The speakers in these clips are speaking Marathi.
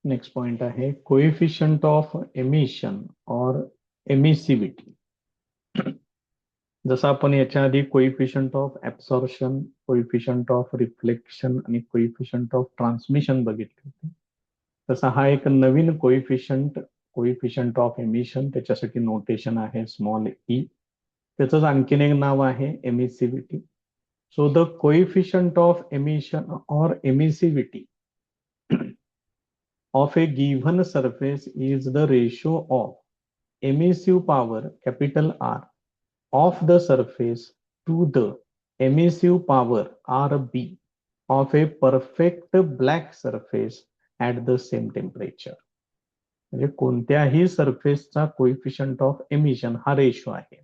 नेक्स्ट पॉइंट आहे कोएफिशियंट ऑफ एमिशन और एमिसिव्हिटी. जसं आपण याच्या आधी coefficient of absorption, coefficient of reflection आणि कोइफिशियंट ऑफ ट्रान्समिशन बघितले होते, तसा हा एक नवीन कोइफिशियंट, कोइफिशियंट ऑफ एमिशन, त्याच्यासाठी नोटेशन आहे स्मॉल ई. त्याचंच आणखीन एक नाव आहे emissivity. So the coefficient of emission और emissivity of a given surface is the ratio of emissive power capital R of the surface to the emissive power RB of a perfect black surface at the same temperature. म्हणजे कोणत्याही सरफेसचा कोइफिशियंट ऑफ एमिशन हा रेशो आहे.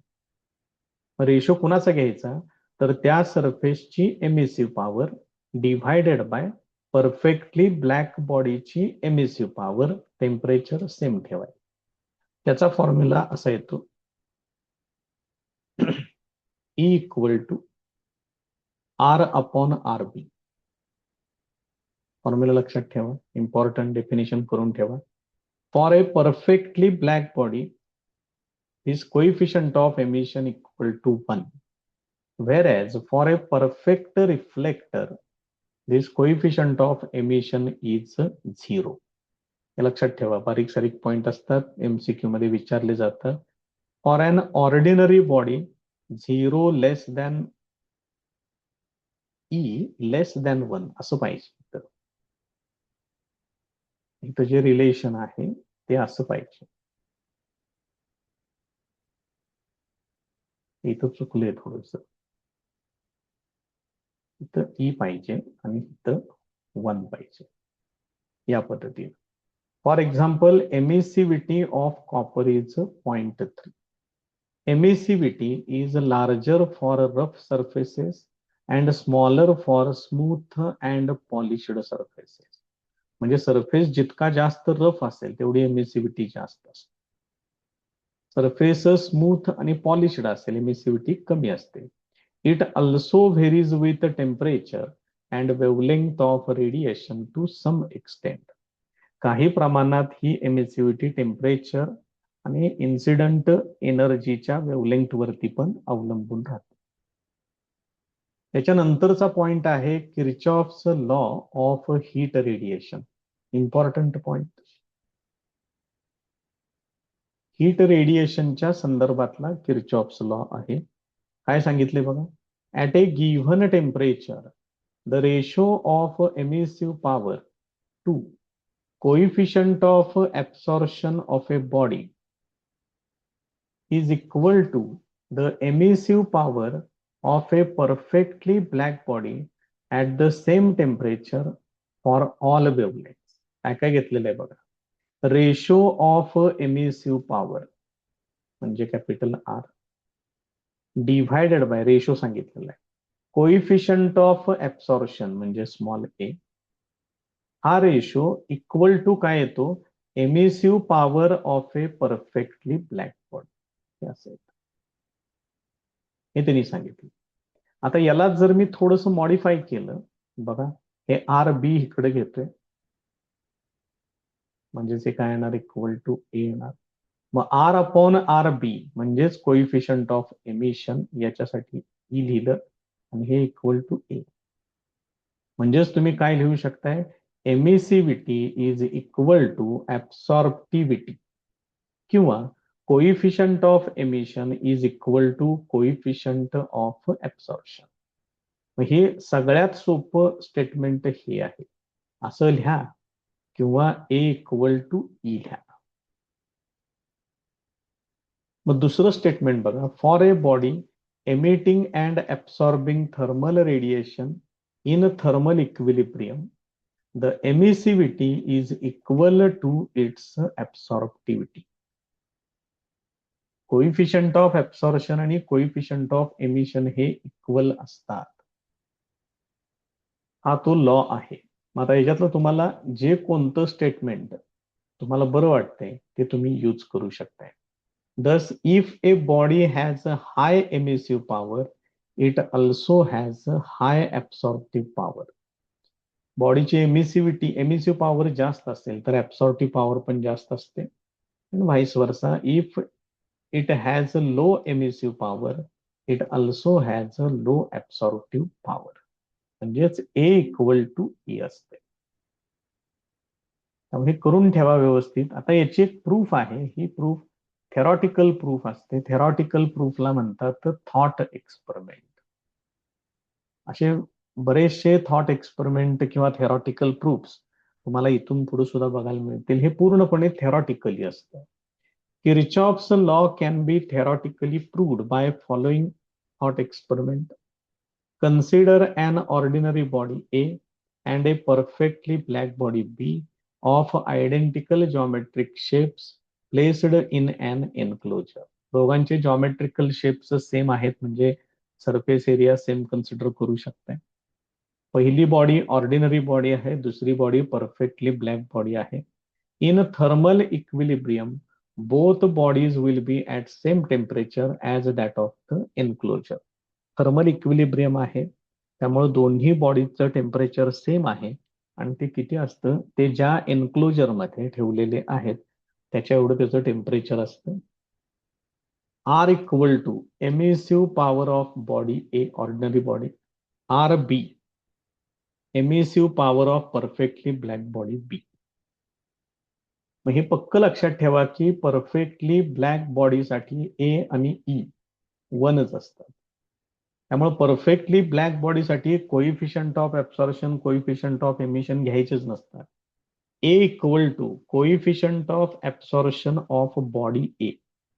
रेशो कुणाचा घ्यायचा, तर त्या सरफेसची emissive power divided by perfectly black बॉडीची एमिसिव्ह पॉवर, टेम्परेचर सेम ठेवायचं. त्याचा फॉर्म्युला असा येतो E equal to R upon R B. Formula लक्षात ठेवा, इम्पॉर्टंट डेफिनेशन करून ठेवा. For a perfectly black body his coefficient of emission equal to 1, whereas for a perfect reflector this coefficient of emission is 0. हे लक्षात ठेवा, बारीक सारीक पॉइंट असतात, एमसीक्यू मध्ये विचारले जातात. For an ordinary body 0 less than e less than 1 असं पाहिजे. इथं जे रिलेशन आहे ते असं पाहिजे. इथं चुकलंय थोडंसं, इथं ई पाहिजे आणि इथं 1 पाहिजे, या पद्धतीने. For example emissivity of copper is 0.3. Emissivity is larger for rough surfaces and smaller for smooth and polished surfaces. म्हणजे सरफेस जितका जास्त रफ असेल तेवढी एमिसिव्हिटी जास्त असते. सरफेस स्मूथ आणि पॉलिश्ड असेल एमिसिव्हिटी कमी असते. It also varies with temperature and wavelength of radiation to some extent. काही प्रमाणात ही एमिसिव्हिटी टेम्परेचर आणि इन्सिडंट एनर्जीच्या वेवलेंग्थ वरती पण अवलंबून राहते. त्याच्यानंतरचा पॉइंट आहे Kirchhoff's law of heat radiation. Important point, heat रेडिएशनच्या संदर्भातला किर्चॉफ्स लॉ आहे. काय सांगितले बघा, at a given temperature the ratio of emissive power to coefficient of absorption of a body is equal to the emissive power of a perfectly black body at the same temperature for all wavelengths. काय घेतलेलं आहे बघा, रेशो ऑफ एमिसिव्ह पॉवर म्हणजे capital R divided by ratio सांगितलेला आहे, कोइफिशियंट ऑफ ऍब्सॉर्प्शन म्हणजे स्मॉल ए. हा रेशो इक्वल टू काय येतो, emissive power of a perfectly black body असं येतं. हे त्यांनी सांगितलं. आता याला जर मी थोडंसं मॉडिफाय केलं बघा, हे आर बी इकडे घेतोय, म्हणजेच हे काय येणार, इक्वल टू ए येणार. मग आर अपॉन आर बी म्हणजेच कोइफिशियंट ऑफ एमिशन, याच्यासाठी ई लिहिलं आणि हे इक्वल टू ए. म्हणजेच तुम्ही काय लिहू शकताय, emissivity is equal to absorptivity किंवा coefficient of emission is equal to coefficient of absorption. हे सगळ्यात सोपं स्टेटमेंट हे आहे, असं लिहा किंवा ए इक्वल टू ई लिहा. मग दुसरं स्टेटमेंट बघा, for a body emitting and absorbing thermal radiation in thermal equilibrium the emissivity is equal to its absorptivity. Coefficient of absorption आणि कोइफिशियंट ऑफ एमिशन हे इक्वल असतात. हा तो लॉ आहे. मग आता याच्यातलं तुम्हाला जे कोणतं स्टेटमेंट तुम्हाला बरं वाटतंय ते तुम्ही यूज करू शकताय. Thus, if a body has a high emissive power, it also has a high absorptive power. बॉडीची एमिसिव्ह पॉवर जास्त असेल तर ऍब्सॉर्प्टिव्ह पॉवर पण जास्त असते, आणि vice versa. If it has a low emissive power, it also has a low absorptive power. म्हणजेच ए इक्वल टू ई असते. त्यामुळे करून ठेवा व्यवस्थित. आता याची एक प्रूफ आहे, ही प्रूफ थेरॉटिकल प्रूफ असते. थेरॉटिकल प्रूफला म्हणतात थॉट एक्सपेरिमेंट. असे बरेचसे थॉट एक्सपेरिमेंट किंवा थेरॉटिकल प्रूफ्स तुम्हाला इथून पुढे सुद्धा बघायला मिळतील. हे पूर्णपणे थेरॉटिकली असतं. Kirchhoff's law can be theoretically proved by following thought experiment. Consider an ordinary body A and a perfectly black body B of identical geometric shapes placed in an enclosure. दोघांचे जॉमेट्रिकल शेप्स सेम आहेत, म्हणजे सरफेस एरिया सेम कन्सिडर करू शकताय. पहिली बॉडी ऑर्डिनरी बॉडी आहे, दुसरी बॉडी परफेक्टली ब्लॅक बॉडी आहे. In thermal equilibrium both bodies will be at same temperature as that of the enclosure. Thermal equilibrium आहे, त्यामुळे दोन्ही बॉडीचं टेम्परेचर सेम आहे, आणि ते किती असतं, ते ज्या एन्क्लोजर मध्ये ठेवलेले आहेत त्याच्या एवढं त्याचं टेम्परेचर असतं. R equal to emissive power of body A ordinary body, R B emissive power of perfectly black body B. मग हे पक्क लक्षात ठेवा की परफेक्टली ब्लॅक बॉडीसाठी ए आणि ई वनच असतात. त्यामुळे परफेक्टली ब्लॅक बॉडीसाठी coefficient of absorption, coefficient of emission घ्यायचेच नसतात. A equal to coefficient of absorption of body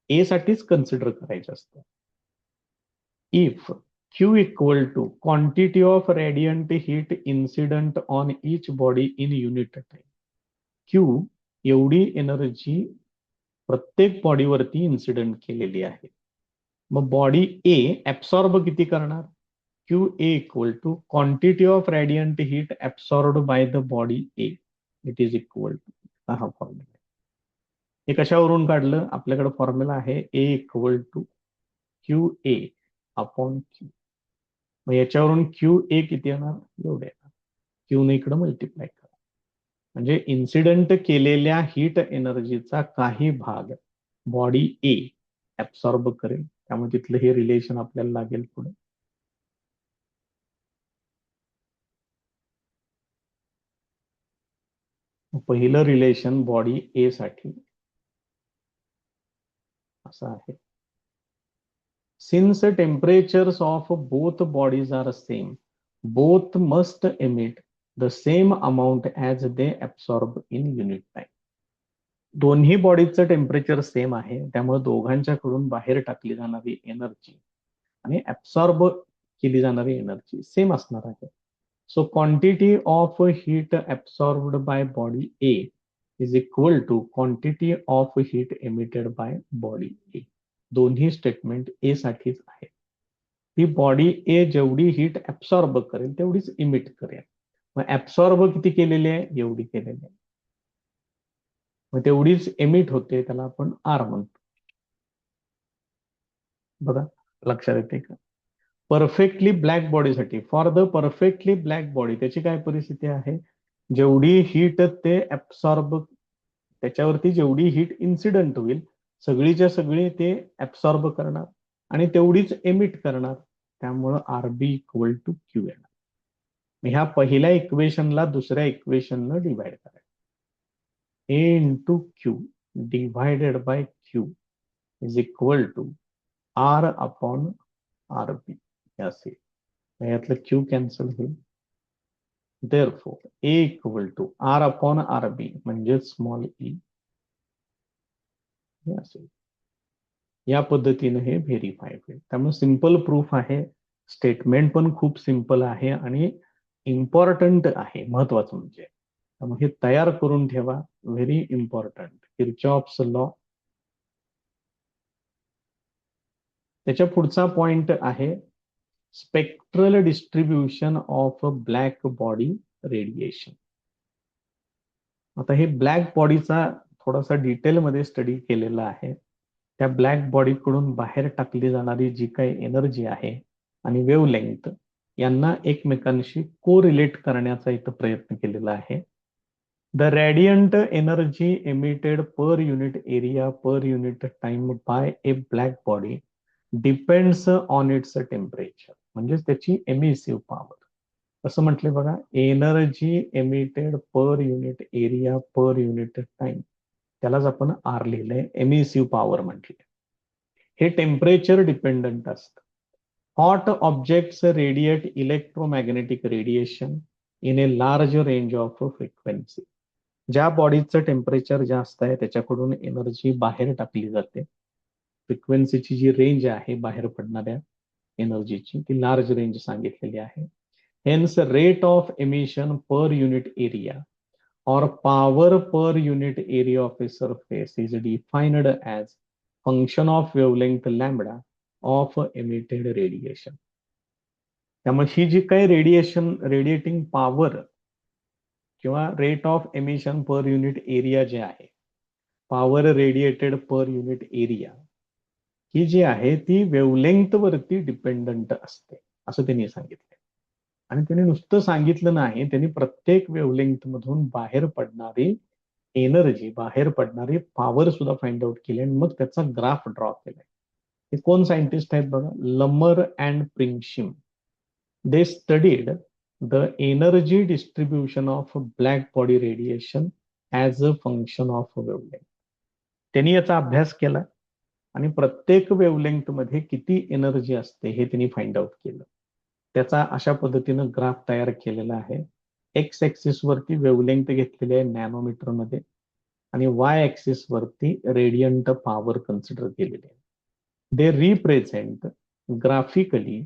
A साठीच कन्सिडर करायचं असतं. If Q equal to quantity of radiant heat incident on each body in unit time. Q एवढी एनर्जी प्रत्येक बॉडीवरती इन्सिडंट केलेली आहे. मग बॉडी ए ऍब्सॉर्ब किती करणार? Q A equal to quantity of radiant heat absorbed by the body A. It is equal to, हा फॉर्म्युला. हे कशावरून काढलं? आपल्याकडे फॉर्म्युला आहे A equal to Q A upon Q. मग याच्यावरून क्यू ए किती येणार? एवढे येणार. क्यू ने इकडे मल्टिप्लाय करा, म्हणजे इन्सिडेंट केलेल्या हीट एनर्जीचा काही भाग बॉडी ए ऍब्सॉर्ब करेल. त्यामुळे तिथलं हे रिलेशन आपल्याला लागेल पुढे. पहिलं रिलेशन बॉडी ए साठी असं आहे. Since temperatures of both bodies are same, both must emit the same amount as they absorb in unit time. दोन्ही बॉडीचं टेम्परेचर सेम आहे, त्यामुळे दोघांच्याकडून बाहेर टाकली जाणारी एनर्जी आणि ऍब्सॉर्ब केली जाणारी एनर्जी सेम असणार आहे. So quantity of heat absorbed by body A is equal to quantity of heat emitted by body A. दोन्ही स्टेटमेंट ए साठीच आहे. ती बॉडी ए जेवढी हीट ऍब्सॉर्ब करेल तेवढीच इमिट करेल. मग ऍब्सॉर्ब किती केलेली आहे? एवढी केलेली आहे. मग तेवढीच एमिट होते, त्याला आपण आर म्हणतो. बघा लक्षात येते का? परफेक्टली ब्लॅक बॉडीसाठी, for the perfectly black body त्याची काय परिस्थिती आहे? जेवढी हीट ते ऍब्सॉर्ब, त्याच्यावरती जेवढी हीट इन्सिडंट होईल सगळीच्या सगळी ते ऍब्सॉर्ब करणार आणि तेवढीच एमिट करणार. त्यामुळं आरबी इक्वल टू क्यू येणार. ह्या पहिल्या इक्वेशनला दुसऱ्या इक्वेशननं डिवाइड करायचं. A into Q divided by Q is equal to R upon R B असेल. यातलं क्यू कॅन्सल होईल. Therefore A equal to R upon R B म्हणजे स्मॉल ई असेल. या पद्धतीने हे व्हेरीफाय होईल. त्यामुळे सिंपल प्रूफ आहे, स्टेटमेंट पण खूप सिंपल आहे आणि इम्पॉर्टंट आहे, महत्वाचं म्हणजे. त्यामुळे हे तयार करून ठेवा, व्हेरी इम्पॉर्टंट. Kirchhoff's law. त्याच्या पुढचा पॉइंट आहे spectral distribution of black body radiation. आता हे ब्लॅक बॉडीचा थोडासा डिटेलमध्ये स्टडी केलेला आहे. त्या ब्लॅक बॉडीकडून बाहेर टाकली जाणारी जी काही एनर्जी आहे आणि वेव्हलेंग्थ यांना एकमेकांशी कोरिलेट करण्याचा इथं प्रयत्न केलेला आहे. The radiant energy emitted per unit area per unit time by a black body depends on its temperature. म्हणजेच त्याची एमिसिव्ह पॉवर असं म्हटले बघा, energy emitted per unit area per unit time, त्यालाच आपण आर लिहिलंय, एमिसिव्ह पॉवर म्हटले. हे टेम्परेचर डिपेंडंट असतं. Hot objects radiate electromagnetic radiation in a large range of frequency. ज्या बॉडीचं टेम्परेचर जास्त आहे त्याच्याकडून एनर्जी बाहेर टाकली जाते. फ्रिक्वेन्सीची जी रेंज आहे बाहेर पडणाऱ्या एनर्जीची ती लार्ज रेंज सांगितलेली आहे. Hence rate of emission per unit area or power per unit area of a surface is defined as function of wavelength lambda of emitted radiation. त्यामुळे ही जी काही रेडिएटिंग पॉवर किंवा rate of emission per unit area जे आहे, power radiated per unit area, ही जी आहे ती वेव्हलेंग्थ वरती डिपेंडंट असते असं त्यांनी सांगितलं. आणि त्यांनी नुसतं सांगितलं नाही, त्यांनी प्रत्येक वेव्हलेंग्थ मधून बाहेर पडणारी एनर्जी, बाहेर पडणारी पॉवर सुद्धा फाइंड आउट केली आणि मग त्याचा ग्राफ ड्रॉ केलाय. हे कोण सायंटिस्ट आहेत बघा, Lummer and Pringsheim. They studied the energy distribution of black body radiation as a function of wavelength. त्यांनी याचा अभ्यास केला आणि प्रत्येक वेव्हलेंग्थ मध्ये किती एनर्जी असते हे त्यांनी फाइंड आउट केलं. त्याचा अशा पद्धतीनं ग्राफ तयार केलेला आहे. एक्स ऍक्सिस वरती वेव्हलेंग्थ घेतलेली आहे नॅनोमीटर मध्ये आणि वाय ऍक्सिस वरती रेडियंट पॉवर कन्सिडर केलेली आहे. They represent graphically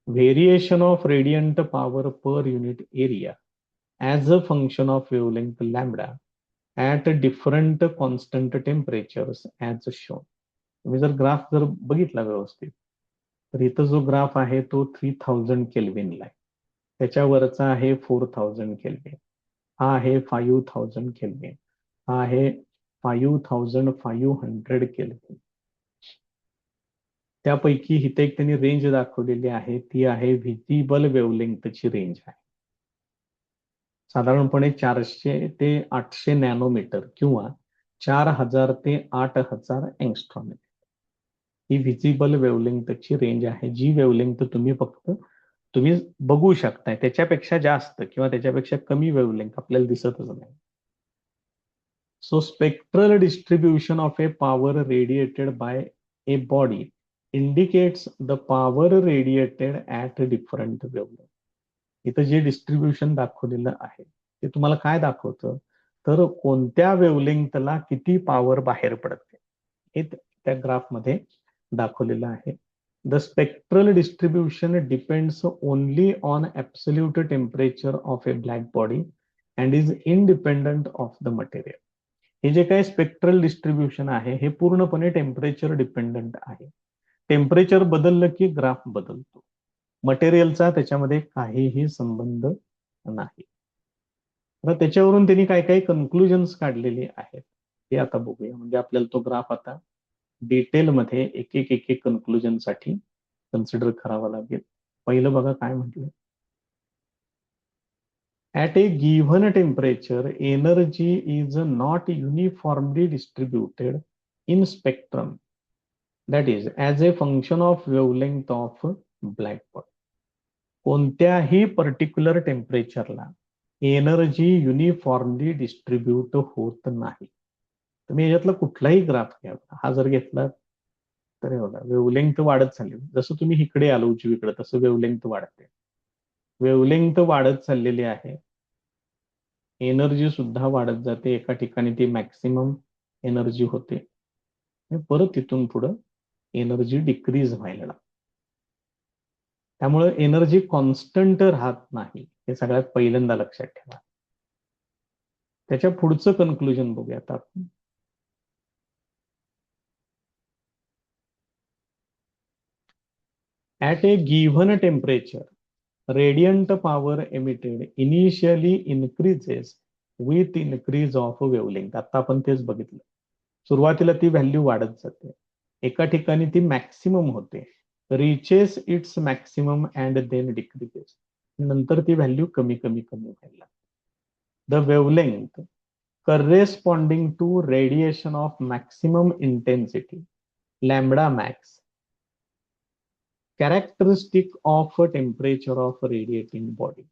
variation of radiant power per unit area as a function of wavelength lambda at different constant temperatures as shown. तुम्ही जर ग्राफ जर बघितला व्यवस्थित तर इथं जो ग्राफ आहे तो 3000 केल्विनला आहे, त्याच्यावरचा आहे 4000 केल्विन, हा आहे 5000 केल्विन, हा आहे 5500 केल्विन. त्यापैकी इथे एक त्यांनी रेंज दाखवलेली आहे, ती आहे व्हिजिबल वेव्हलेंग्थची रेंज आहे. साधारणपणे 400 ते 800 नॅनोमीटर किंवा 4000 ते 8000 एंगस्ट्रॉम. ही व्हिजिबल वेव्हलेंग्थची रेंज आहे, जी वेव्हलेंग्थ तुम्ही बघू शकताय, त्याच्यापेक्षा जास्त किंवा त्याच्यापेक्षा कमी वेव्हलेंग्थ आपल्याला दिसतच नाही. So spectral distribution of a power radiated by a body indicates the power radiated at different wavelength. इथं जे डिस्ट्रीब्युशन दाखवलेलं आहे ते तुम्हाला काय दाखवतं, तर कोणत्या वेव्हलेंथला किती पॉवर बाहेर पडते हे त्या ग्राफमध्ये दाखवलेलं आहे. The spectral distribution depends only on absolute temperature of A black body and is independent of the material. हे जे काही स्पेक्ट्रल डिस्ट्रीब्युशन आहे हे पूर्णपणे टेम्परेचर डिपेंडंट आहे. टेम्परेचर बदललं की ग्राफ बदलतो. मटेरियलचा त्याच्यामध्ये काहीही संबंध नाही. तर त्याच्यावरून त्यांनी काय काही कन्क्लुजन्स काढलेले आहेत ते आता बघूया. म्हणजे आपल्याला तो ग्राफ आता डिटेलमध्ये एक एक कन्क्लुजन साठी कन्सिडर करावा लागेल. पहिलं बघा काय म्हटलं, at a given temperature energy is not uniformly distributed in spectrum, that is as a function of wavelength of black body. कोणत्याही पर्टिक्युलर टेम्परेचरला एनर्जी युनिफॉर्मली डिस्ट्रीब्यूट होत नाही. तुम्ही याच्यातला कुठलाही ग्राफ घ्या, हा जर घेतला तर हे बघा वेव्हलेंग्थ वाढत चालली. जसं तुम्ही इकडे आलो उजवीकडे तसं वेव्हलेंग्थ वाढते, वेव्हलेंग्थ वाढत चाललेली आहे, एनर्जी सुद्धा वाढत जाते. एका ठिकाणी ती मॅक्सिमम एनर्जी होते, परत तिथून पुढं एनर्जी डिक्रीज व्हायला लागते. त्यामुळे एनर्जी कॉन्स्टंट राहत नाही, हे सगळ्यात पहिल्यांदा लक्षात ठेवा. त्याच्या पुढचं कन्क्लुजन बघूयात आपण. At a given temperature, radiant power emitted initially increases with increase of wavelength. आता आपण तेच बघितलं, सुरुवातीला ती व्हॅल्यू वाढत जाते, एका ठिकाणी ती मॅक्सिमम होते, reaches its maximum and then decreases. नंतर ती व्हॅल्यू कमी कमी कमी व्हायला लागते. The wavelength corresponding to radiation of maximum intensity lambda max characteristic of a temperature of a radiating body.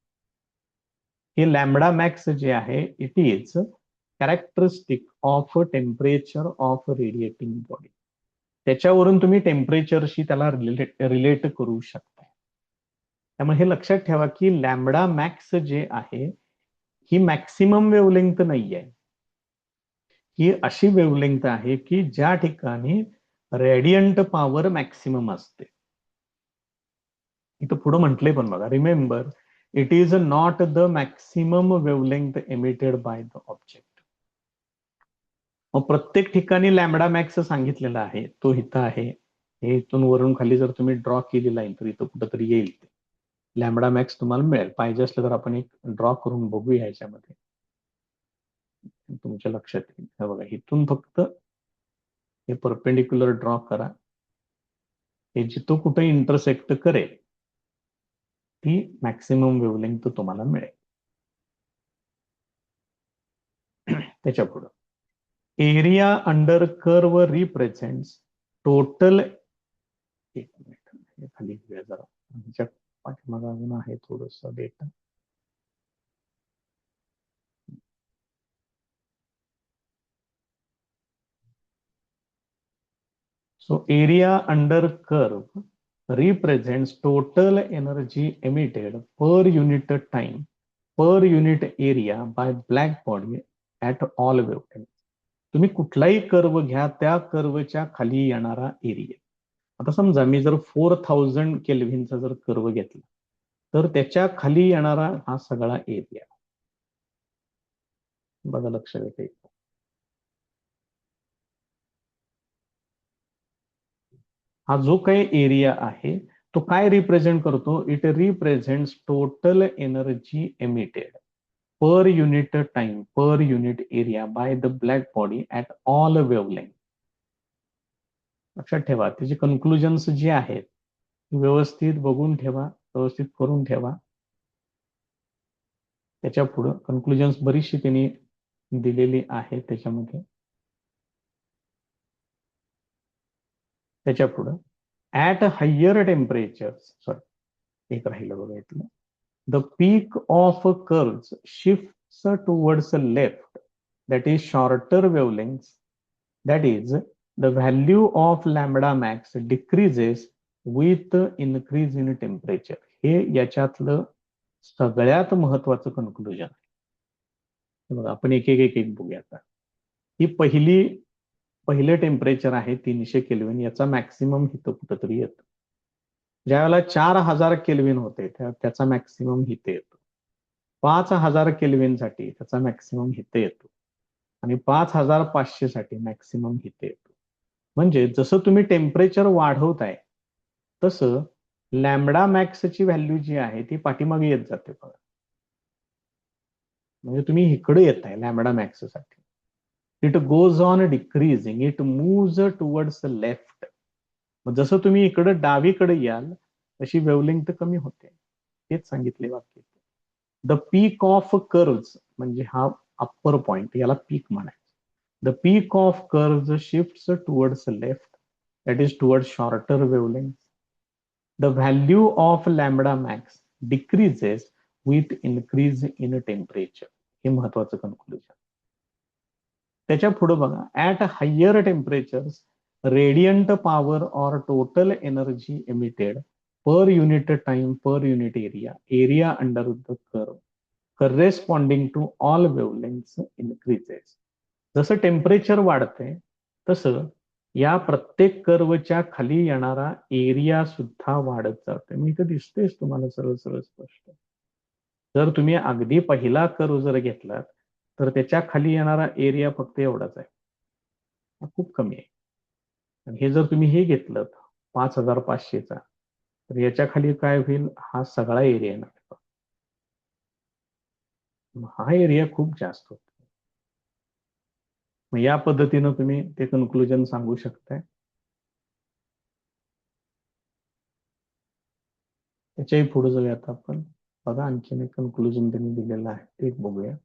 हे लॅम्बडा मॅक्स जे आहे it is characteristic of temperature of radiating body. त्याच्यावरून तुम्ही टेम्परेचरशी त्याला रिलेट करू शकता. त्यामुळे हे लक्षात ठेवा की लॅम्बडा मॅक्स जे आहे ही मॅक्सिमम वेवलेंथ नाही आहे. ही अशी वेवलेंथ आहे की ज्या ठिकाणी रेडियंट पॉवर मॅक्सिमम असते. इथं पुढे म्हटले पण बघा, remember it is not the maximum wavelength emitted by the object. मग प्रत्येक ठिकाणी लॅम्बडा मॅक्स सांगितलेला आहे, तो इथं आहे. हे इथून वरून खाली जर तुम्ही ड्रॉ केली लाईन तर इथं कुठंतरी येईल ते लॅम्बडा मॅक्स तुम्हाला मिळेल. पाहिजे असलं तर आपण एक ड्रॉ करून बघूया ह्याच्यामध्ये, तुमच्या लक्षात येईल. हे बघा, इथून फक्त हे परपेंडिक्युलर ड्रॉ करा. हे जिथं कुठे इंटरसेक्ट करेल ती मॅक्सिमम वेवलेंथ तुम्हाला मिळेल. त्याच्या पुढे area under curve represents total. एक मिनिट खाली घेऊया जरा, ह्याच्या पाठीमागे अजून आहे थोडस data. So area under curve represents total energy emitted per unit time per unit area by black body at all wavelengths. तुम्ही कुठलाही कर्व घ्या, त्या कर्वच्या खाली येणारा एरिया. आता समजा मी जर 4000 केल्व्हिनचा जर कर्व घेतला तर त्याच्या खाली येणारा हा सगळा एरिया. बघा लक्षात येते. हा जो काही एरिया आहे तो काय रिप्रेझेंट करतो? It represents total energy emitted per unit time per unit area by the black body at all wavelength. लक्षात ठेवा, त्याचे कन्क्लुजन्स जे आहेत व्यवस्थित बघून ठेवा, व्यवस्थित करून ठेवा. त्याच्या पुढे कन्क्लुजन्स बरीचशी त्यांनी दिलेली आहेत त्याच्यामध्ये. त्याच्या पुढे ऍट हायर टेम्परेचर, सॉरी एक राहिलं बघा इथलं. The peak of curves shifts towards the left, that is shorter wavelengths, that is the value of lambda max decreases with increase in temperature. हे याच्यातलं सगळ्यात महत्वाचं कन्क्लुजन आहे. बघा आपण एक एक एक एक बघूया. आता ही पहिले टेम्परेचर आहे 300 केल्विन, याचा मॅक्सिमम इथं कुठंतरी येतो. ज्यावेळेला 4000 केल्विन होते त्याचा मॅक्सिमम इथे येतो. 5000 केल्विन साठी त्याचा मॅक्सिमम इथे येतो आणि 5500 साठी मॅक्सिमम इथे येतो. म्हणजे जसं तुम्ही टेम्परेचर वाढवताय तसं लॅम्बडा मॅक्सची व्हॅल्यू जी आहे ती पाठीमागे येत जाते बघा. म्हणजे तुम्ही इकडे येताय लॅम्बडा मॅक्स साठी. It goes on decreasing, it moves towards left. जसं तुम्ही इकडे डावीकडे याल तशी वेवलेंथ कमी होते. हेच सांगितले वाक्य. द पीक ऑफ कर्व्स म्हणजे हा अप्पर पॉइंट, याला पीक म्हणायचं. The peak of curves shifts towards left, that is towards shorter wavelength. The value of lambda max decreases with increase in temperature. हे महत्वाचं कन्क्लुजन. त्याच्या पुढे बघा, at higher temperatures radiant power or total energy emitted per unit time per unit area under the curve corresponding to all wavelengths increases. जसं टेम्परेचर वाढते तसं या प्रत्येक कर्वच्या खाली येणारा एरिया सुद्धा वाढत जाते. मी इथं दिसतेच तुम्हाला सरळ सरळ स्पष्ट. जर तुम्ही अगदी पहिला कर्व जर घेतलात तर त्याच्या खाली येणारा एरिया फक्त एवढाच आहे, खूप कमी आहे. हे जर तुम्ही हे घेतलं 5500चा तर याच्या खाली काय होईल? हा सगळा एरिया येणार. हा एरिया खूप जास्त होतो. मग या पद्धतीनं तुम्ही ते कन्क्लुजन सांगू शकताय. त्याच्याही पुढे जाऊयात आपण. बघा आणखीन एक कन्क्लुजन त्यांनी दिलेलं आहे, ते एक बघूया.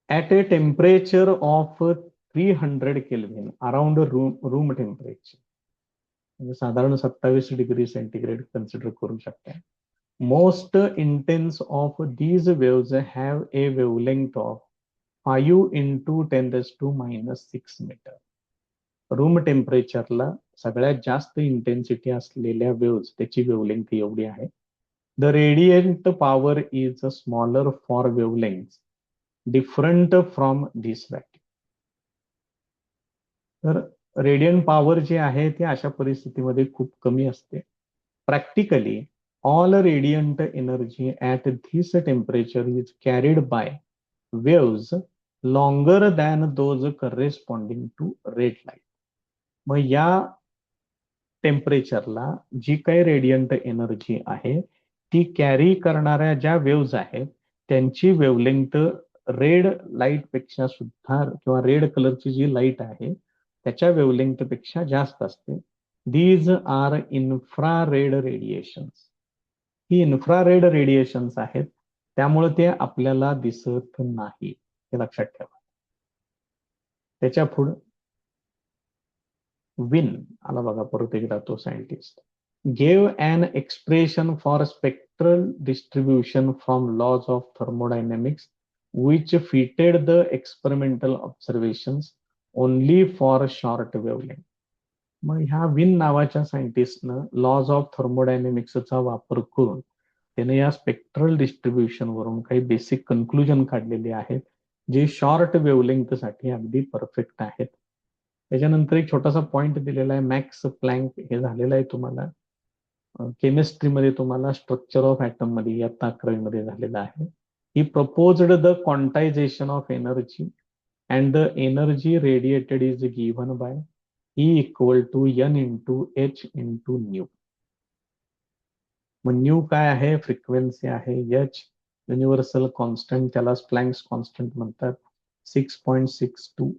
At a temperature of 300 Kelvin, around room temperature, म्हणजे साधारण 27 डिग्री सेंटीग्रेड कन्सिडर करू शकता. Most intense of these waves have a wavelength of 5 into 10⁻⁻6 metre. Room टेम्परेचरला सगळ्यात जास्त इंटेन्सिटी असलेल्या वेव्स त्याची वेवलेंथ एवढी आहे. The radiant power is smaller for wavelength different from this value. तर रेडियंट पॉवर जे आहे ते अशा परिस्थितीमध्ये खूप कमी असते. Practically all radiant energy at this temperature is carried by waves longer than those corresponding to red light. मग या टेम्परेचरला जी काही रेडियंट एनर्जी आहे ती कॅरी करणाऱ्या ज्या वेव्स आहेत त्यांची वेवलेंथ रेड लाईट पेक्षा सुद्धा किंवा रेड कलरची जी लाईट आहे त्याच्या वेवलेंथ पेक्षा जास्त असते. These are infrared radiations. ही इन्फ्रारेड रेडिएशन्स आहेत, त्यामुळे ते आपल्याला दिसत नाही, हे लक्षात ठेवा. त्याच्या पुढे विन आला बघा, परत एकदा तो scientist gave an expression for spectral distribution from laws of thermodynamics which fitted the experimental observations only for short wavelength. मग ह्या विन नावाच्या सायंटिस्टनं लॉज ऑफ थर्मोडायनेमिक्सचा वापर करून त्याने या स्पेक्ट्रल डिस्ट्रीब्युशन वरून काही बेसिक कन्क्लुजन काढलेले आहेत जे शॉर्ट वेवलेंथ साठी अगदी परफेक्ट आहेत. त्याच्यानंतर एक छोटासा पॉइंट दिलेला आहे, मॅक्स प्लँक हे झालेलं आहे तुम्हाला केमिस्ट्रीमध्ये, तुम्हाला स्ट्रक्चर ऑफ ॲटम मध्ये इयत्ता 11वी मध्ये झालेलं आहे. ही proposed the quantization of energy and the energy radiated is given by E equal to n into h into nu. मग न्यू काय आहे? फ्रिक्वेन्सी आहे. एच युनिव्हर्सल कॉन्स्टंट, त्याला प्लँक्स कॉन्स्टंट म्हणतात. 6.62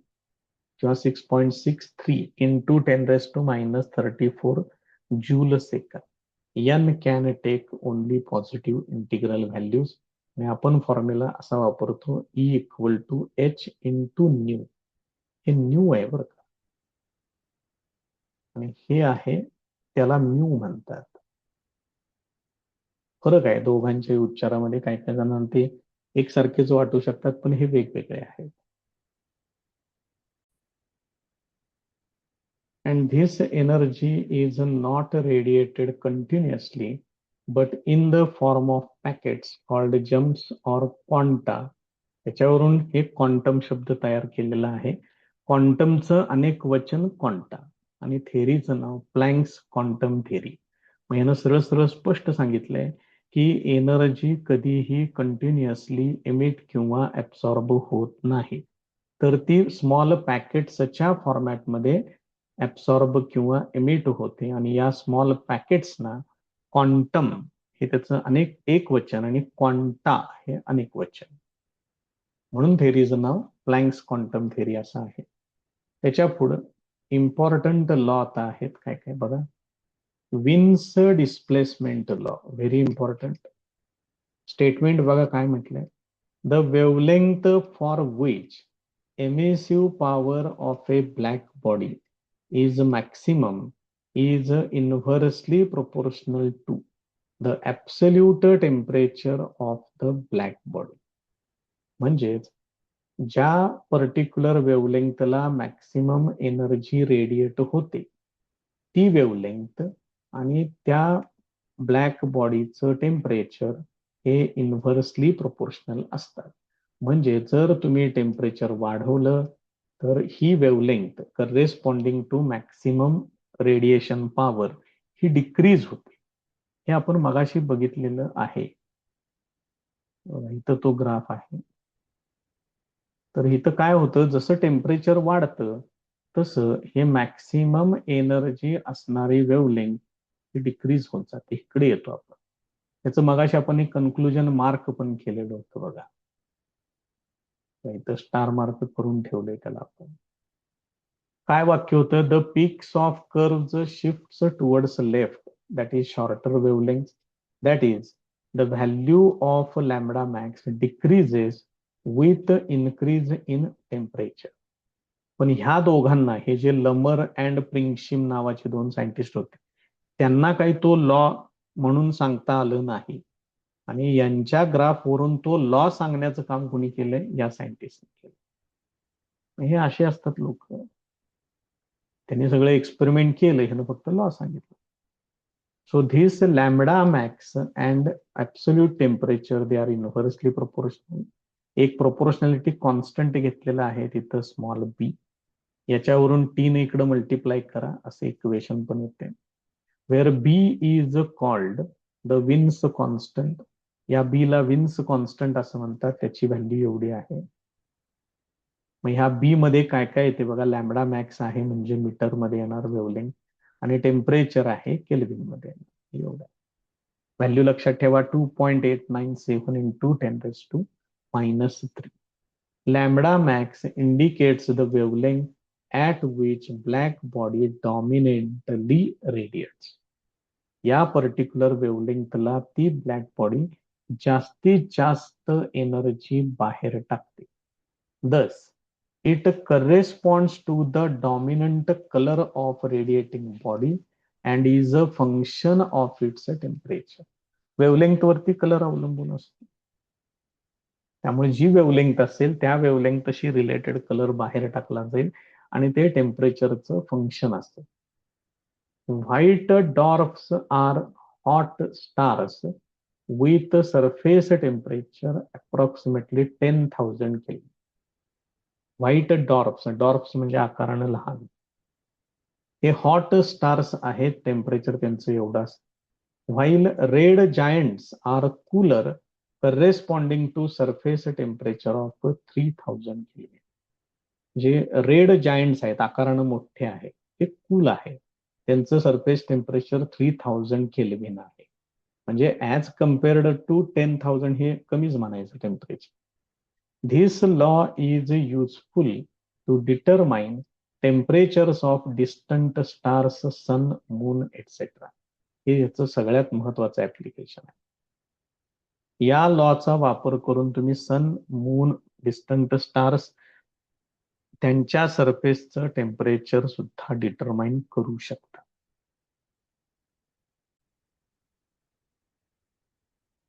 किंवा 6.63 into 10⁻⁻34 joule second. N can take only positive integral values. आणि आपण फॉर्म्युला असा वापरतो, E equal to H into nu. हे न्यू आहे बरं का, आणि हे आहे त्याला म्यू म्हणतात. फरक आहे दोघांच्या उच्चारामध्ये. काही काही जणांना ते एकसारखेच वाटू शकतात, पण हे वेगवेगळे आहेत. And this energy is not radiated continuously but in the form of packets called jumps or quanta. त्याच्यावरून एक क्वांटम शब्द तयार केलेला आहे. क्वांटमचं अनेक वचन क्वांटा आणि थेरीचं नाव प्लँक्स क्वांटम थेरी. मग यानं सरळ सरळ स्पष्ट सांगितलंय की एनर्जी कधीही कंटिन्युअसली एमिट किंवा ऍब्सॉर्ब होत नाही, तर ती स्मॉल पॅकेट्सच्या फॉर्मॅटमध्ये ऍब्सॉर्ब किंवा एमिट होते. आणि या स्मॉल पॅकेट्सना क्वांटम हे त्याचं अनेक एक वचन आणि क्वांटा हे अनेक वचन, म्हणून थेरीचं नाव प्लँक्स क्वांटम थेरी असं आहे. त्याच्या पुढे इम्पॉर्टंट लॉ आता आहेत काय काय बघा. Wins displacement law, very important statement बघा काय म्हटलंय. The wavelength for which emissive power of A black body is maximum is inversely proportional to the absolute temperature of the black body. म्हणजेच ज्या पर्टिक्युलर वेवलेंथला मॅक्सिमम एनर्जी रेडिएट होते ती वेवलेंथ आणि त्या ब्लॅक बॉडीचं टेम्परेचर हे इन्व्हर्सली प्रोपोर्शनल असतात. म्हणजे जर तुम्ही टेम्परेचर वाढवलं तर ही wavelength corresponding to maximum radiation power ही डिक्रीज होते. हे आपण मगाशी बघितलेलं आहे. इथं तो ग्राफ आहे. तर इथं काय होतं, जसं टेम्परेचर वाढतं तसं हे मॅक्सिमम एनर्जी असणारी वेवलेंथ ही डिक्रीज होत जाते. इकडे येतो आपण. त्याचं मगाशी आपण एक कन्क्लुजन मार्क पण केलेलं होतं बघा, इथं स्टार मार्क करून ठेवलंय त्याला आपण. काय वाक्य होतं? The peaks of curves shifts towards left, that is shorter wavelength, that is the value of lambda max decreases with increase in temperature. पण ह्या दोघांना, हे जे लमर अँड प्रिंगशिम नावाचे दोन सायंटिस्ट होते, त्यांना काही तो लॉ म्हणून सांगता आलं नाही, आणि यांच्या ग्राफवरून तो लॉ सांगण्याचं काम कोणी केलंय? या सायंटिस्टने केलं. हे असे असतात लोक, त्यांनी सगळं एक्सपेरिमेंट केलं, ह्यानं फक्त लॉ सांगितलं. So this lambda max and absolute temperature they are inversely proportional. एक प्रोपोर्शनॅलिटी कॉन्स्टंट घेतलेला आहे तिथं, स्मॉल बी, याच्यावरून टी ने इकडे मल्टिप्लाय करा, असे इक्वेशन पण येते. Where b is called the Wien's constant. या बी ला विन्स कॉन्स्टंट असं म्हणतात, त्याची व्हॅल्यू एवढी आहे. मग ह्या बी मध्ये काय काय येते बघा? लॅम्बडा मॅक्स आहे म्हणजे मीटर मध्ये येणार वेवलेंथ, आणि टेम्परेचर आहे केल्विन मध्ये येणार. एवढं व्हॅल्यू लक्षात ठेवा, 2.897 into 10⁻³ lambda max indicates the wavelength at which black body dominantly radiates. या पर्टिक्युलर वेवलेंथला ती ब्लॅक बॉडी जास्तीत जास्त एनर्जी बाहेर टाकते. Thus, it corresponds to the dominant color of radiating body and is a function of its temperature. Wavelength वरती कलर अवलंबून असतो, त्यामुळे जी वेवलेंथ असेल त्या वेवलेंथशी रिलेटेड कलर बाहेर टाकला जाईल, आणि ते टेम्परेचरचं फंक्शन असतं. White dwarfs are hot stars with surface temperature approximately 10,000 kelvin. White dwarfs, dwarfs म्हणजे आकारानं लहान, हे हॉट स्टार्स आहेत, टेम्परेचर त्यांचं एवढं असतं. While red giants are cooler corresponding to surface temperature of 3000 kelvin. जे रेड जायंट्स आहेत, आकारानं मोठे आहेत, ते कूल आहे, त्यांचं सरफेस टेम्परेचर 3000 केल्विन आहे. म्हणजे ऍज कम्पेअर्ड टू 10,000 हे कमीच म्हणायचं temperature. This law is useful to determine temperatures of distant stars, sun, moon et cetera. हे याचं सगळ्यात महत्वाचं ऍप्लिकेशन आहे. या लॉचा वापर करून तुम्ही सन, मून, डिस्टंट स्टार्स, त्यांच्या सरफेसचं टेम्परेचर सुद्धा डिटरमाइन करू शकता.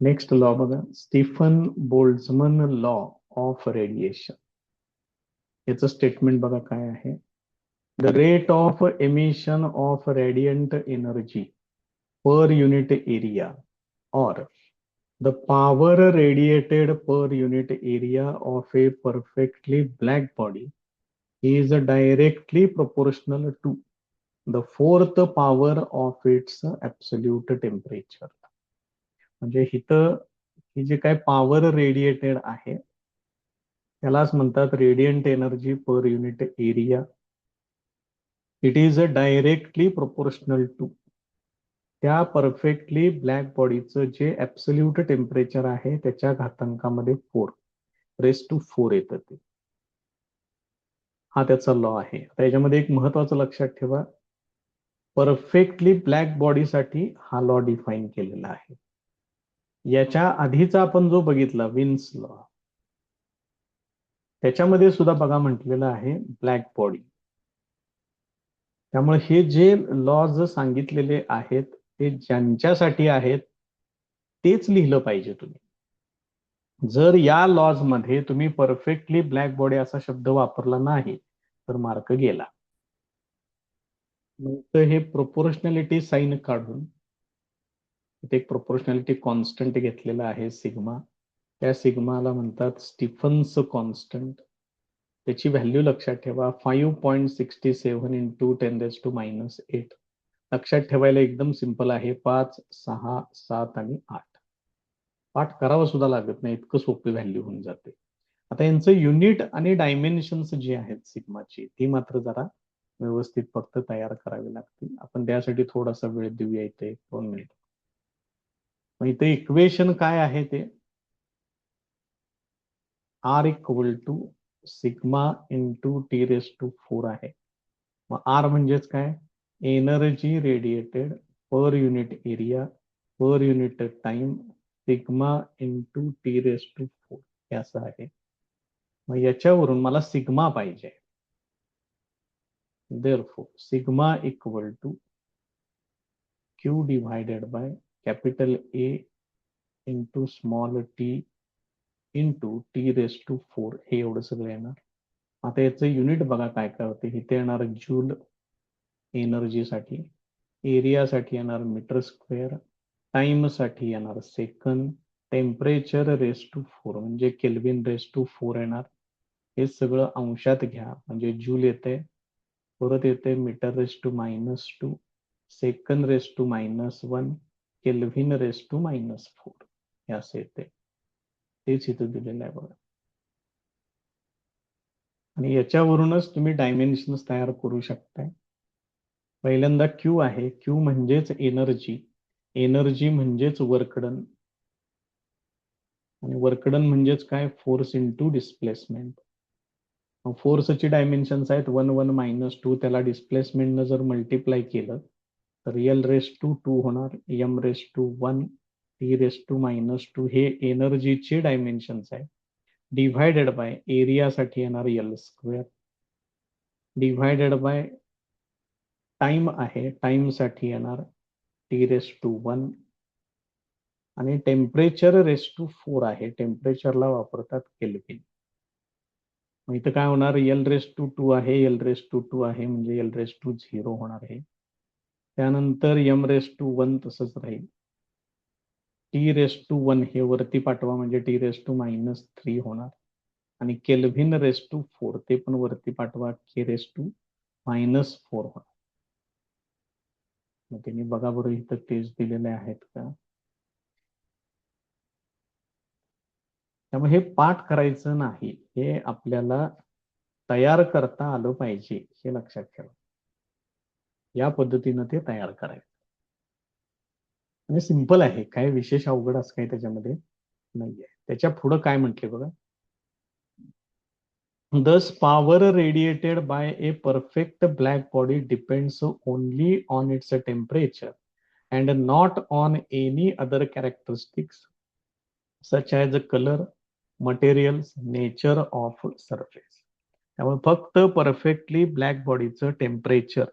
नेक्स्ट लॉ बघा, Stefan Boltzmann law of radiation. याचं स्टेटमेंट बघा काय आहे? The rate of emission of radiant energy per unit area or the power radiated per unit area of a perfectly black body is directly proportional to the fourth power of its absolute temperature. म्हणजे इथं ही जे काय पॉवर रेडिएटेड आहे त्यालाच म्हणतात radiant energy per unit area. It is directly proportional to त्या परफेक्टली ब्लॅक बॉडीचं जे ऍब्सोल्यूट टेम्परेचर आहे त्याच्या घातांकामध्ये 4⁻⁴ येतं ते. हा त्याचा लॉ आहे. आता याच्यामध्ये एक महत्वाचं लक्षात ठेवा, परफेक्टली ब्लॅक बॉडीसाठी हा लॉ डिफाईन केलेला आहे. याच्या आधीचा आपण जो बघितला विन्स लॉ, त्याच्यामध्ये सुद्धा बघा म्हटलेलं आहे ब्लॅक बॉडी. त्यामुळे हे जे लॉज सांगितलेले आहेत ते ज्यांच्यासाठी आहेत तेच लिहिलं पाहिजे तुम्ही. जर या लॉज मध्ये तुम्ही परफेक्टली ब्लॅक बॉडी असा शब्द वापरला नाही तर मार्क गेला. तर हे प्रोपोर्शनॅलिटी साइन काढून इथे एक प्रोपोर्शनॅलिटी कॉन्स्टंट घेतलेला आहे सिग्मा. त्या सिग्माला म्हणतात स्टीफन्स कॉन्स्टंट. त्याची व्हॅल्यू लक्षात ठेवा 5.67 इंटू 10⁻⁸. लक्षात ठेवायला एकदम सिंपल आहे, 5, 6, 7 आणि 8. पाठ करावं सुद्धा लागत नाही, इतकं सोपी व्हॅल्यू होऊन जाते. आता यांचं युनिट आणि डायमेन्शन्स जे आहेत सिग्माची ती मात्र जरा व्यवस्थित फक्त तयार करावी लागतील. आपण त्यासाठी थोडासा वेळ देऊया, इथे 2 मिनिट. मग इथे इक्वेशन काय आहे ते R = सिग्मा इंटू T⁴ आहे. मग आर म्हणजेच काय, energy radiated per unit area per unit time sigma into T raise to 4 हे असं आहे. मग याच्यावरून मला सिग्मा पाहिजे. therefore sigma equal to q divided by capital A into small t into t raised to 4 हे एवढं सगळं येणार. आता याचं युनिट बघा काय काय होते. इथे येणार जूल एनर्जीसाठी, एरियासाठी येणार मीटर स्क्वेअर, टाइम साठी येणार सेकंद, टेम्परेचर रेस टू 4 म्हणजे केल्विन रेस टू 4 येणार. हे सगळं अंशात घ्या म्हणजे जूल येते, परत येते metre raise to -2, second raise to -1, kelvin raise to -4 हे असे येते. तेच इथं दिलेलं आहे बघा. आणि याच्यावरूनच तुम्ही डायमेन्शन्स तयार करू शकताय. पहिल्यांदा क्यू आहे, क्यू म्हणजेच एनर्जी, एनर्जी म्हणजेच वर्कडन, आणि वर्कडन म्हणजेच काय, फोर्स इंटू डिस्प्लेसमेंट. फोर्सची डायमेन्शन्स आहेत 1 1 -2, त्याला डिस्प्लेसमेंटनं जर मल्टिप्लाय केलं तर एल रेस टू 2 होणार, M raise to 1, T raise to -2 हे एनर्जीचे डायमेन्शन्स आहे. डिव्हायडेड बाय एरियासाठी येणार L square, divided by time आहे, टाइम साठी येणार टी रेस टू 1, आणि टेम्परेचर रेस टू 4 आहे, टेम्परेचरला वापरतात केल्विन. मग इथं काय होणार, एल रेस टू 2 आहे, एल रेस टू 2 आहे म्हणजे एल रेस टू 0 होणार आहे. त्यानंतर एम रेस टू 1 तसंच राहील, टी रेस टू 1 हे वरती पाठवा म्हणजे टी रेस टू -3 होणार, आणि केल्विन रेस टू 4 ते पण वरती पाठवा, के रेस टू -4 होणार. मग त्यांनी बघा बरं इथं तेच दिलेले आहेत का. त्यामुळे हे पाठ करायचं नाही, हे आपल्याला तयार करता आलं पाहिजे, हे लक्षात ठेवा. या पद्धतीनं ते तयार करायचं आणि सिंपल आहे, काय विशेष अवघड असं काही त्याच्यामध्ये नाहीये. त्याच्या पुढं काय म्हटले बघा, thus power radiated by a perfect black body depends only on its temperature and not on any other characteristics such as color, materials, nature of surface. त्यामुळे फक्त परफेक्टली ब्लॅक बॉडीचं टेम्परेचर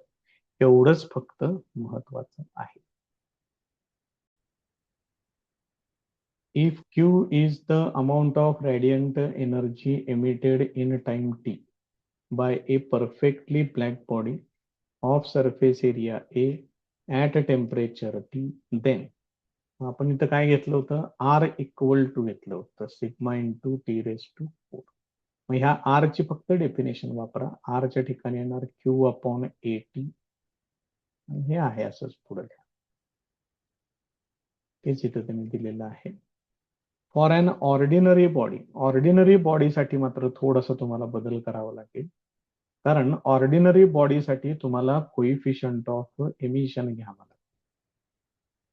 एवढंच फक्त महत्वाचं आहे. If Q is the amount of radiant energy emitted in time t by a perfectly black body of surface area A at a temperature T, then आपण इथं काय घेतलं होतं, R इक्वल टू घेतलं होतं sigma into T raise to 4. मग ह्या R ची फक्त डेफिनेशन वापरा, R च्या ठिकाणी येणार Q अपॉन AT, हे आहे असंच पुढे घ्या, तेच इथं त्यांनी दिलेलं आहे. For an ordinary body, ordinary बॉडीसाठी मात्र थोडंसं तुम्हाला बदल करावा लागेल, कारण ऑर्डिनरी बॉडीसाठी तुम्हाला कोइफिशियंट ऑफ एमिशन घ्यावा लागेल.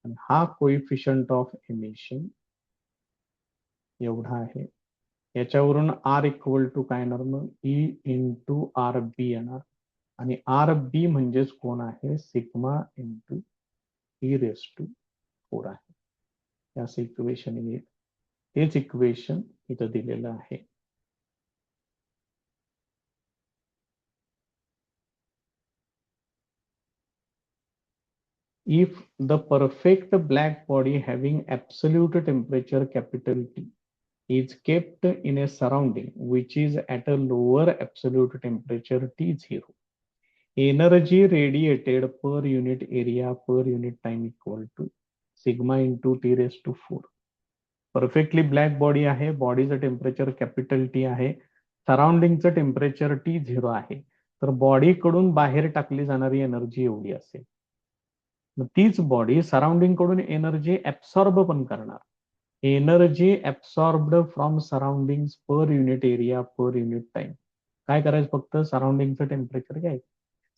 आणि हा कोइफिशियंट ऑफ एमिशन एवढा आहे. याच्यावरून आर इक्वल टू काय येणार, मग ई इंटू आर बी येणार, आणि आर बी म्हणजेच कोण आहे, sigma into e raise to 4 आहे. याचं इक्वेशन येईल, हेच इक्वेशन इथं दिलेलं आहे. If the perfect black body having absolute temperature capital T is kept in a surrounding which is at a lower absolute temperature T0, energy radiated per unit area per unit time equal to sigma into T raised to 4. Perfectly black body आहे, बॉडीचं टेम्परेचर कॅपिटल टी आहे, सराउंडिंगचं टेम्परेचर T0 आहे, तर बॉडीकडून बाहेर टाकली जाणारी एनर्जी एवढी असेल. मग तीच बॉडी सराउंडिंग कडून एनर्जी ऍब्सॉर्ब पण करणार, energy absorbed from surrounding per unit area per unit time. काय करायचं, फक्त सराउंडिंगचं टेम्परेचर घ्यायचं,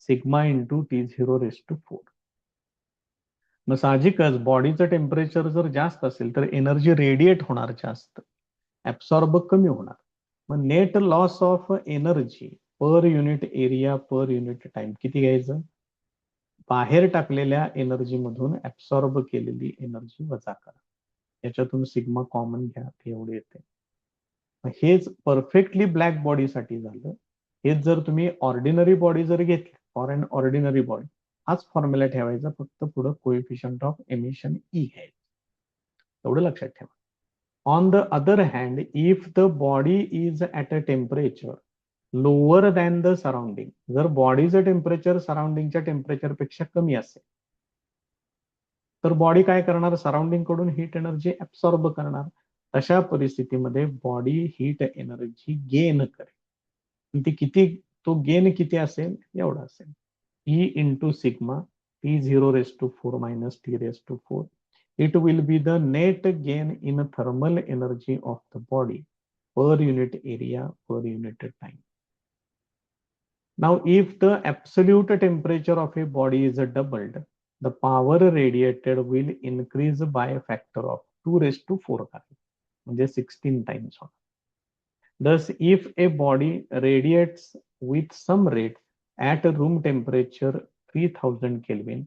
sigma into T0 raise to 4. मग साहजिकच बॉडीचं टेम्परेचर जर जास्त असेल तर एनर्जी रेडिएट होणार जास्त, ऍब्सॉर्ब कमी होणार. मग net loss of energy per unit area per unit time किती घ्यायचं, बाहेर टाकलेल्या एनर्जी मधून ऍब्सॉर्ब केलेली एनर्जी वजा करा, याच्यातून सिग्मा कॉमन घ्या, ते एवढे येते. हेच परफेक्टली ब्लॅक बॉडीसाठी झालं. हेच जर तुम्ही ऑर्डिनरी बॉडी जर घेतली, फॉर अन ऑर्डिनरी बॉडी, हाच फॉर्म्युला ठेवायचा, फक्त पुढे कोएफिशियंट ऑफ एमिशन ई घ्यायचं, एवढं लक्षात ठेवा. On the other hand, if the body is at a temperature lower than the surrounding, जर बॉडीचं टेम्परेचर सराउंडिंगच्या टेम्परेचर पेक्षा कमी असेल, तर बॉडी काय करणार, सराउंडिंग कडून हीट एनर्जी ऍब्सॉर्ब करणार. अशा परिस्थितीमध्ये बॉडी हीट एनर्जी गेन करेल. ती किती, तो गेन किती असेल, एवढा असेल, E into sigma T0⁴ minus T⁴. It will be the net gain in thermal energy of the body per unit area per unit time. Now, if the absolute temperature of a body is doubled, the power radiated will increase by a factor of 2⁴, म्हणजे 16 times. Thus, if a body radiates with some rate at room temperature 3000 Kelvin,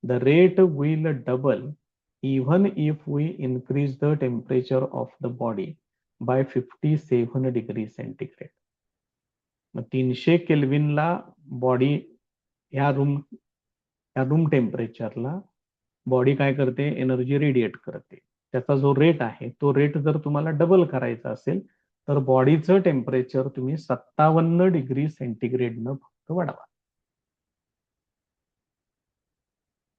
the rate will double even if we increase the temperature of the body by 57 degrees centigrade. 300 केल्विनला body ह्या रूम टेम्परेचरला बॉडी काय करते, एनर्जी रेडिएट करते. त्याचा जो रेट आहे, तो रेट जर तुम्हाला डबल करायचा असेल, तर बॉडीचं टेम्परेचर तुम्ही 57 डिग्री सेंटीग्रेडनं फक्त वाढवा.